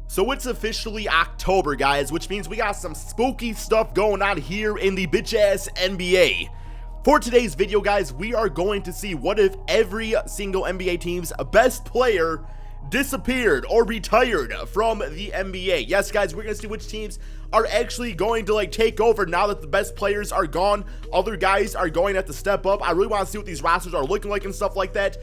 So it's officially October, guys, which means we got some spooky stuff going on here in the bitch-ass NBA. For today's video, guys, we are going to see what if every single NBA team's best player disappeared or retired from the NBA. Yes, guys, we're going to see which teams are actually going to take over now that the best players are gone. Other guys are going to have to step up. I really want to see what these rosters are looking like and stuff like that.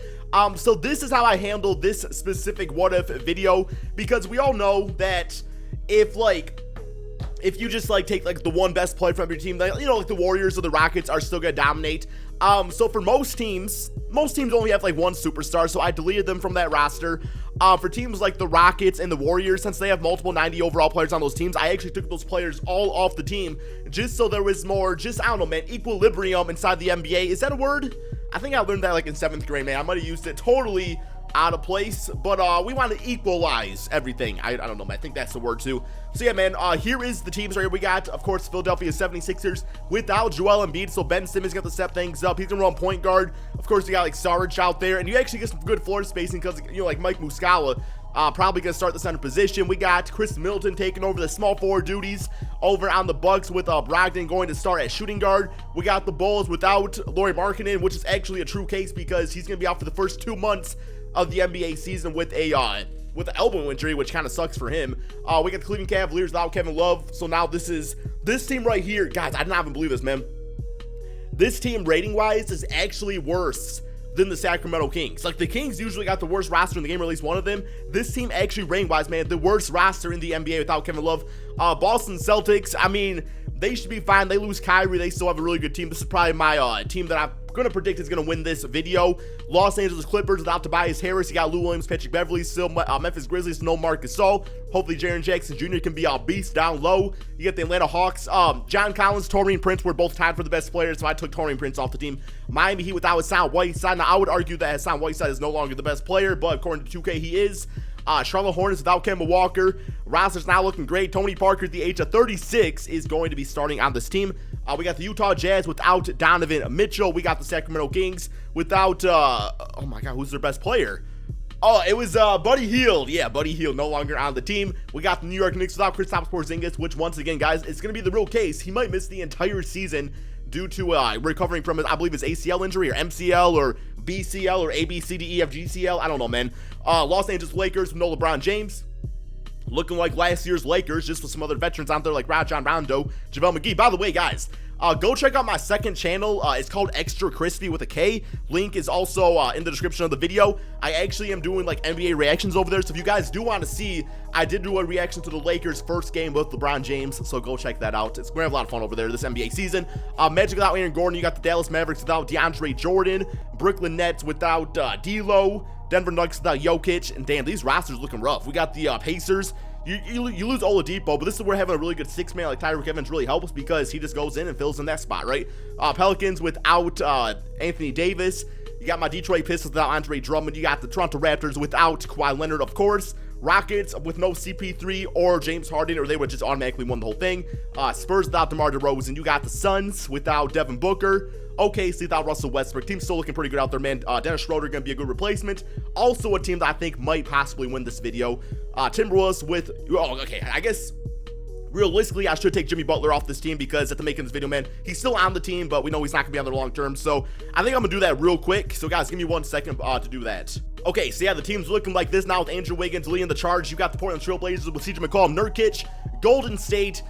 So this is how I handle this specific what if video, because we all know that if you just take the one best player from your team, like the Warriors or the Rockets are still gonna dominate. So for most teams only have one superstar, so I deleted them from that roster. For teams like the Rockets and the Warriors, since they have multiple 90 overall players on those teams, I actually took those players all off the team just so there was more, I don't know, man, equilibrium inside the NBA. Is that a word? I think I learned that in 7th grade, man. I might have used it totally out of place, but we want to equalize everything. I don't know, man. I think that's the word too. So yeah, man, here is the teams right here. We got, of course, Philadelphia 76ers without Joel Embiid, so Ben Simmons got to step things up. He's gonna run point guard. Of course, you got Saric out there, and you actually get some good floor spacing because Mike Muscala probably gonna start the center position. We got Chris Middleton taking over the small forward duties over on the Bucks with Brogdon going to start at shooting guard. We got the Bulls without Lauri Markkanen, which is actually a true case because he's gonna be out for the first 2 months of the NBA season with an elbow injury, which kind of sucks for him. We got the Cleveland Cavaliers without Kevin Love. So now this team right here, guys, I did not even believe this, man. This team rating wise is actually worse than the Sacramento Kings. The Kings usually got the worst roster in the game, or at least one of them. This team actually rating wise, man, the worst roster in the NBA without Kevin Love. Boston Celtics, I mean, they should be fine. They lose Kyrie, they still have a really good team. This is probably my team that I'm gonna predict is gonna win this video. Los Angeles Clippers without Tobias Harris. You got Lou Williams, Patrick Beverley, still Memphis Grizzlies, no Marc Gasol. Hopefully Jaren Jackson Jr. can be a beast down low. You get the Atlanta Hawks. John Collins, Taurean Prince were both tied for the best players, so I took Taurean Prince off the team. Miami Heat without Hassan Whiteside. Now I would argue that Hassan Whiteside is no longer the best player, but according to 2K he is. Charlotte Hornets without Kemba Walker. Roster's now looking great. Tony Parker at the age of 36 is going to be starting on this team. We got the Utah Jazz without Donovan Mitchell. We got the Sacramento Kings without, oh my God, who's their best player? Oh, it was Buddy Hield. Yeah, Buddy Hield no longer on the team. We got the New York Knicks without Kristaps Porzingis, which once again, guys, it's going to be the real case. He might miss the entire season due to recovering from, I believe, his ACL injury or MCL or BCL or ABCDEFGCL. I don't know, man. Los Angeles Lakers with no LeBron James. Looking like last year's Lakers, just with some other veterans out there like Rajon Rondo, JaVale McGee. By the way, guys, go check out my second channel. It's called Extra Crispy with a K. Link is also in the description of the video. I actually am doing NBA reactions over there. So if you guys do want to see, I did do a reaction to the Lakers' first game with LeBron James. So go check that out. We're going to have a lot of fun over there this NBA season. Magic without Aaron Gordon. You got the Dallas Mavericks without DeAndre Jordan. Brooklyn Nets without D'Lo. Denver Nuggets without Jokic. And damn, these rosters looking rough. We got the Pacers. You lose Oladipo, but this is where having a really good six-man like Tyreek Evans really helps because he just goes in and fills in that spot, right? Pelicans without Anthony Davis. You got my Detroit Pistons without Andre Drummond. You got the Toronto Raptors without Kawhi Leonard, of course. Rockets with no CP3 or James Harden, or they would just automatically win the whole thing. Spurs without DeMar DeRozan. You got the Suns without Devin Booker. OKC without Russell Westbrook. Team's still looking pretty good out there, man. Dennis Schroeder going to be a good replacement. Also a team that I think might possibly win this video. Timberwolves with, I guess realistically I should take Jimmy Butler off this team because at the making of this video, man, he's still on the team, but we know he's not going to be on there long term. So I think I'm going to do that real quick. So guys, give me 1 second to do that. Okay, so yeah, the team's looking like this now with Andrew Wiggins leading the charge. You got the Portland Trail Blazers with CJ McCollum, Nurkic, Golden State.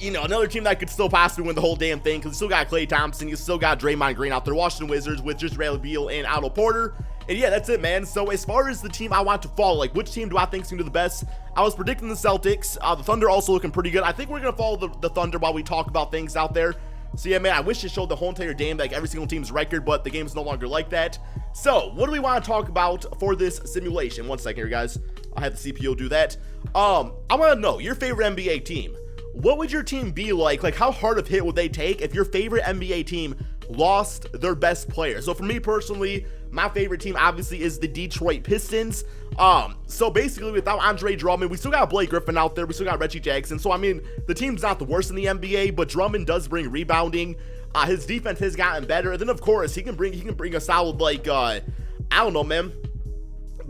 Another team that could still possibly win the whole damn thing because you still got Klay Thompson, you still got Draymond Green out there. Washington Wizards with just Bradley Beal and Otto Porter. And yeah, that's it, man. So as far as the team I want to follow, which team do I think is going to do the best? I was predicting the Celtics. The Thunder also looking pretty good. I think we're going to follow the Thunder while we talk about things out there. So yeah, man, I wish it showed the whole entire game, every single team's record, but the game's no longer like that. So what do we want to talk about for this simulation? 1 second here, guys. I'll have the CPU do that. I want to know your favorite NBA team. What would your team be like? How hard of hit would they take if your favorite NBA team lost their best player? So for me personally, my favorite team obviously is the Detroit Pistons. So basically without Andre Drummond, we still got Blake Griffin out there. We still got Reggie Jackson. So I mean, the team's not the worst in the NBA, but Drummond does bring rebounding. His defense has gotten better. And then of course, he can bring a solid I don't know, man.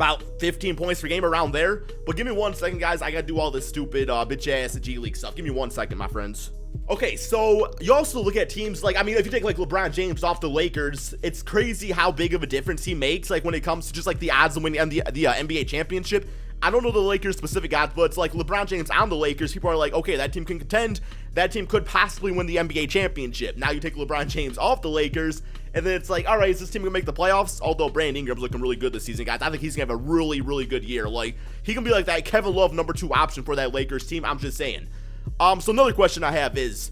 about 15 points per game around there. But give me 1 second, guys. I gotta do all this stupid bitch-ass G League stuff. Give me 1 second, my friends. Okay, so you also look at teams like, I mean, if you take like LeBron James off the Lakers, it's crazy how big of a difference he makes, like when it comes to just like the odds of winning the NBA championship. I don't know the Lakers specific odds, but it's like LeBron James on the Lakers, people are like, okay, that team can contend, that team could possibly win the NBA championship. Now you take LeBron James off the Lakers, and then it's like, all right, is this team gonna make the playoffs? Although Brandon Ingram's looking really good this season, guys. I think he's gonna have a really, really good year. Like, he can be like that Kevin Love number 2 option for that Lakers team. I'm just saying. So another question I have is,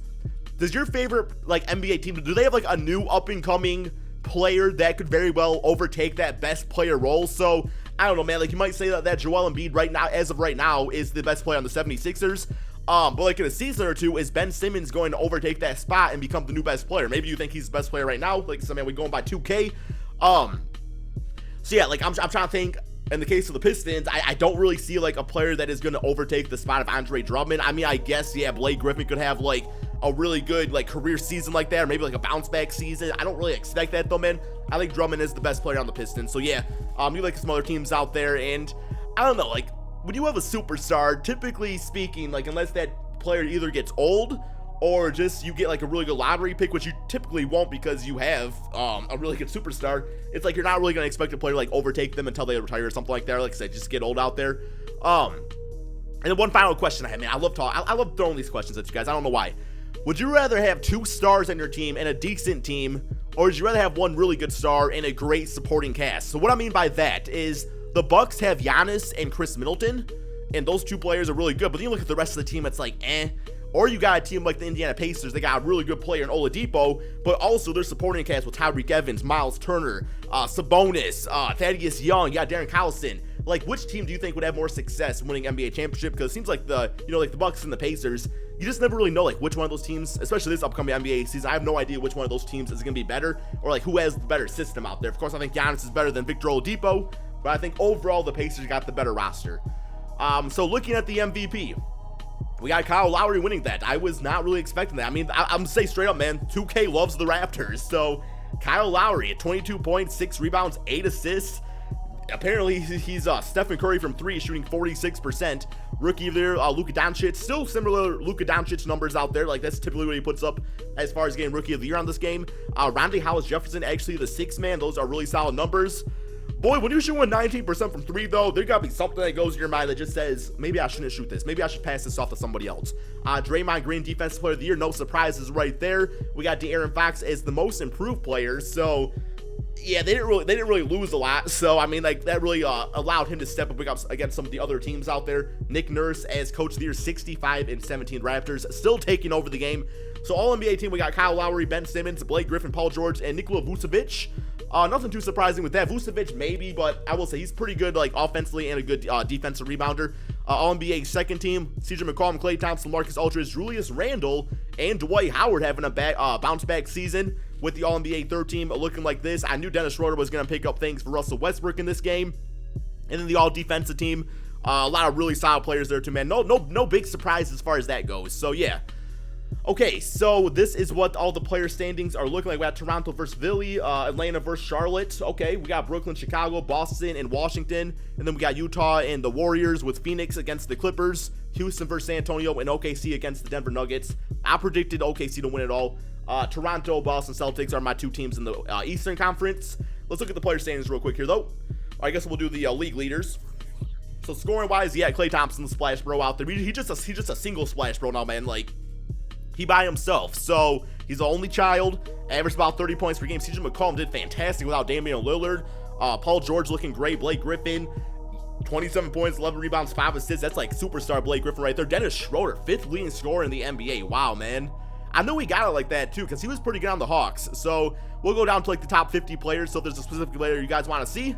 does your favorite like NBA team, do they have like a new up and coming player that could very well overtake that best player role? So I don't know, man, like you might say that Joel Embiid right now, as of right now, is the best player on the 76ers. But like in a season or two, is Ben Simmons going to overtake that spot and become the new best player? Maybe you think he's the best player right now. Like, so man, we're going by 2K. So yeah, like I'm trying to think. In the case of the Pistons, I don't really see like a player that is going to overtake the spot of Andre Drummond. I mean, I guess, yeah, Blake Griffin could have like a really good like career season like that, or maybe like a bounce back season. I don't really expect that though, man. I think Drummond is the best player on the Pistons. So yeah, you like some other teams out there, and I don't know, like when you have a superstar, typically speaking, like unless that player either gets old or just you get like a really good lottery pick, which you typically won't because you have a really good superstar, it's like you're not really going to expect a player to like overtake them until they retire or something like that. Like I said, just get old out there. And then one final question I have, man. I love throwing these questions at you guys. I don't know why. Would you rather have 2 stars on your team and a decent team, or would you rather have 1 really good star and a great supporting cast? So what I mean by that is the Bucks have Giannis and Chris Middleton, and those 2 players are really good. But then you look at the rest of the team, it's like, eh. Or you got a team like the Indiana Pacers, they got a really good player in Oladipo, but also their supporting cast with Tyreek Evans, Miles Turner, Sabonis, Thaddeus Young, you got Darren Collison. Like, which team do you think would have more success winning NBA championship? Because it seems like like the Bucks and the Pacers, you just never really know like which one of those teams, especially this upcoming NBA season, I have no idea which one of those teams is going to be better, or like who has the better system out there. Of course, I think Giannis is better than Victor Oladipo, but I think overall the Pacers got the better roster. So looking at the MVP, we got Kyle Lowry winning that. I was not really expecting that. I mean, I'm gonna say straight up, man, 2K loves the Raptors. So Kyle Lowry at 22 points, 6 rebounds, 8 assists. Apparently, he's Stephen Curry from 3, shooting 46%. Rookie of the year, Luka Doncic, still similar Luka Doncic numbers out there. Like, that's typically what he puts up as far as getting Rookie of the Year on this game. Rondae Hollis-Jefferson, actually the 6th man. Those are really solid numbers. Boy, when you're shooting 19% from 3, though, there gotta be something that goes in your mind that just says, maybe I shouldn't shoot this. Maybe I should pass this off to somebody else. Draymond Green, Defensive Player of the Year, no surprises right there. We got De'Aaron Fox as the most improved player, so yeah, they didn't really lose a lot. So I mean, like that really allowed him to step up against some of the other teams out there. Nick Nurse as Coach of the Year, 65 and 17 Raptors, still taking over the game. So all NBA team, we got Kyle Lowry, Ben Simmons, Blake Griffin, Paul George, and Nikola Vucevic. Nothing too surprising with that. Vucevic maybe, but I will say he's pretty good, like offensively, and a good defensive rebounder. All NBA second team, CJ McCollum, Klay Thompson, Marcus Aldridge, Julius Randle, and Dwight Howard having a bounce back season with the All NBA third team looking like this. I knew Dennis Schroeder was going to pick up things for Russell Westbrook in this game. And then the all defensive team, a lot of really solid players there too, man. No big surprise as far as that goes. So yeah. Okay, so this is what all the player standings are looking like. We got Toronto versus Philly, Atlanta versus Charlotte. Okay, we got Brooklyn, Chicago, Boston, and Washington. And then we got Utah and the Warriors with Phoenix against the Clippers, Houston versus San Antonio, and OKC against the Denver Nuggets. I predicted OKC to win it all. Toronto, Boston Celtics are my 2 teams in the Eastern Conference. Let's look at the player standings real quick here, though. I guess we'll do the league leaders. So scoring-wise, yeah, Klay Thompson, the splash bro out there. He's just a single splash bro now, man. Like, he by himself, so he's the only child, averaged about 30 points per game. CJ McCollum did fantastic without Damian Lillard. Paul George looking great. Blake Griffin, 27 points, 11 rebounds, 5 assists. That's like superstar Blake Griffin right there. Dennis Schroeder, 5th leading scorer in the NBA. Wow, man. I know he got it like that too, because he was pretty good on the Hawks. So we'll go down to like the top 50 players. So if there's a specific player you guys want to see,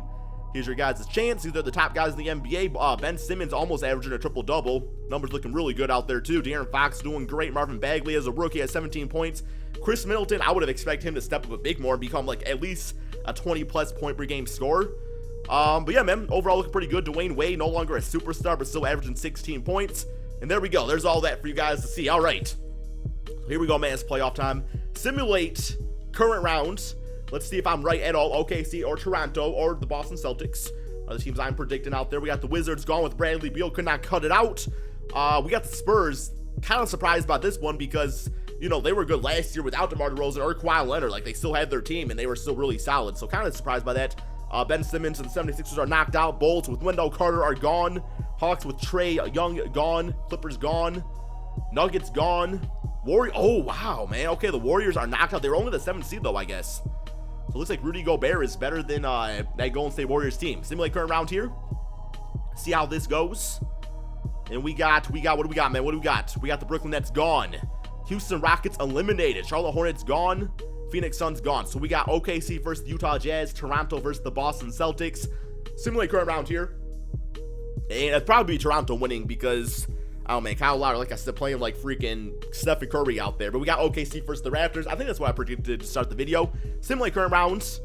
here's your guys' chance. These are the top guys in the NBA. Ben Simmons almost averaging a triple-double. Numbers looking really good out there, too. De'Aaron Fox doing great. Marvin Bagley as a rookie has 17 points. Chris Middleton, I would have expected him to step up a bit more and become, like, at least a 20-plus point per game scorer. But, yeah, man, overall looking pretty good. Dwayne Wade, no longer a superstar, but still averaging 16 points. And there we go. There's all that for you guys to see. All right. Here we go, man. It's playoff time. Simulate current rounds. Let's see if I'm right at all. OKC or Toronto or the Boston Celtics. are the teams I'm predicting out there. We got the Wizards gone with Bradley Beal, could not cut it out. We got the Spurs. Kind of surprised by this one because, you know, they were good last year without DeMar DeRozan or Kawhi Leonard. Like, they still had their team, and they were still really solid. So kind of surprised by that. Ben Simmons and the 76ers are knocked out. Bulls with Wendell Carter are gone. Hawks with Trae Young gone. Clippers gone. Nuggets gone. Oh, wow, man. Okay, the Warriors are knocked out. They were only the 7th seed, though, I guess. So it looks like Rudy Gobert is better than that Golden State Warriors team. Simulate current round here. See how this goes. And we got, what do we got, man? What do we got? We got the Brooklyn Nets gone. Houston Rockets eliminated. Charlotte Hornets gone. Phoenix Suns gone. So we got OKC versus the Utah Jazz. Toronto versus the Boston Celtics. Simulate current round here. And it'd probably be Toronto winning because, oh man, Kyle Lowry, like I said, playing like freaking Stephen Curry out there. But we got OKC versus the Raptors. I think that's what I predicted to start the video. Simulate current rounds.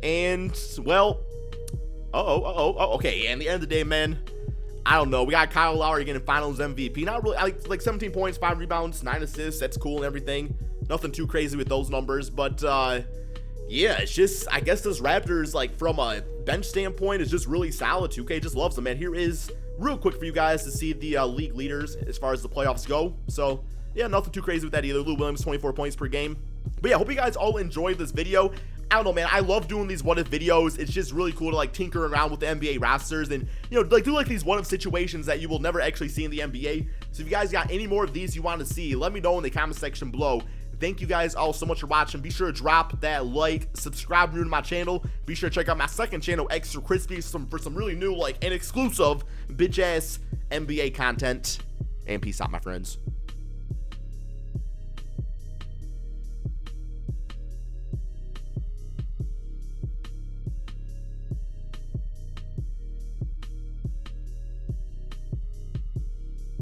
And, well, okay. And at the end of the day, man, I don't know. We got Kyle Lowry getting Finals MVP. Not really, like 17 points, 5 rebounds, 9 assists. That's cool and everything. Nothing too crazy with those numbers. But, yeah, it's just, I guess this Raptors, like, from a bench standpoint, is just really solid. 2K just loves them, man. Here is real quick for you guys to see the league leaders as far as the playoffs go. So, yeah, nothing too crazy with that either. Lou Williams, 24 points per game. But, yeah, hope you guys all enjoyed this video. I don't know, man. I love doing these what if videos. It's just really cool to like tinker around with the NBA rosters and, you know, like do like these what if situations that you will never actually see in the NBA. So if you guys got any more of these you want to see, let me know in the comment section below. Thank you guys all so much for watching. Be sure to drop that like, subscribe if you're new to my channel. Be sure to check out my second channel, Extra Crispy, for some really new, like, and exclusive bitch ass NBA content. And peace out, my friends.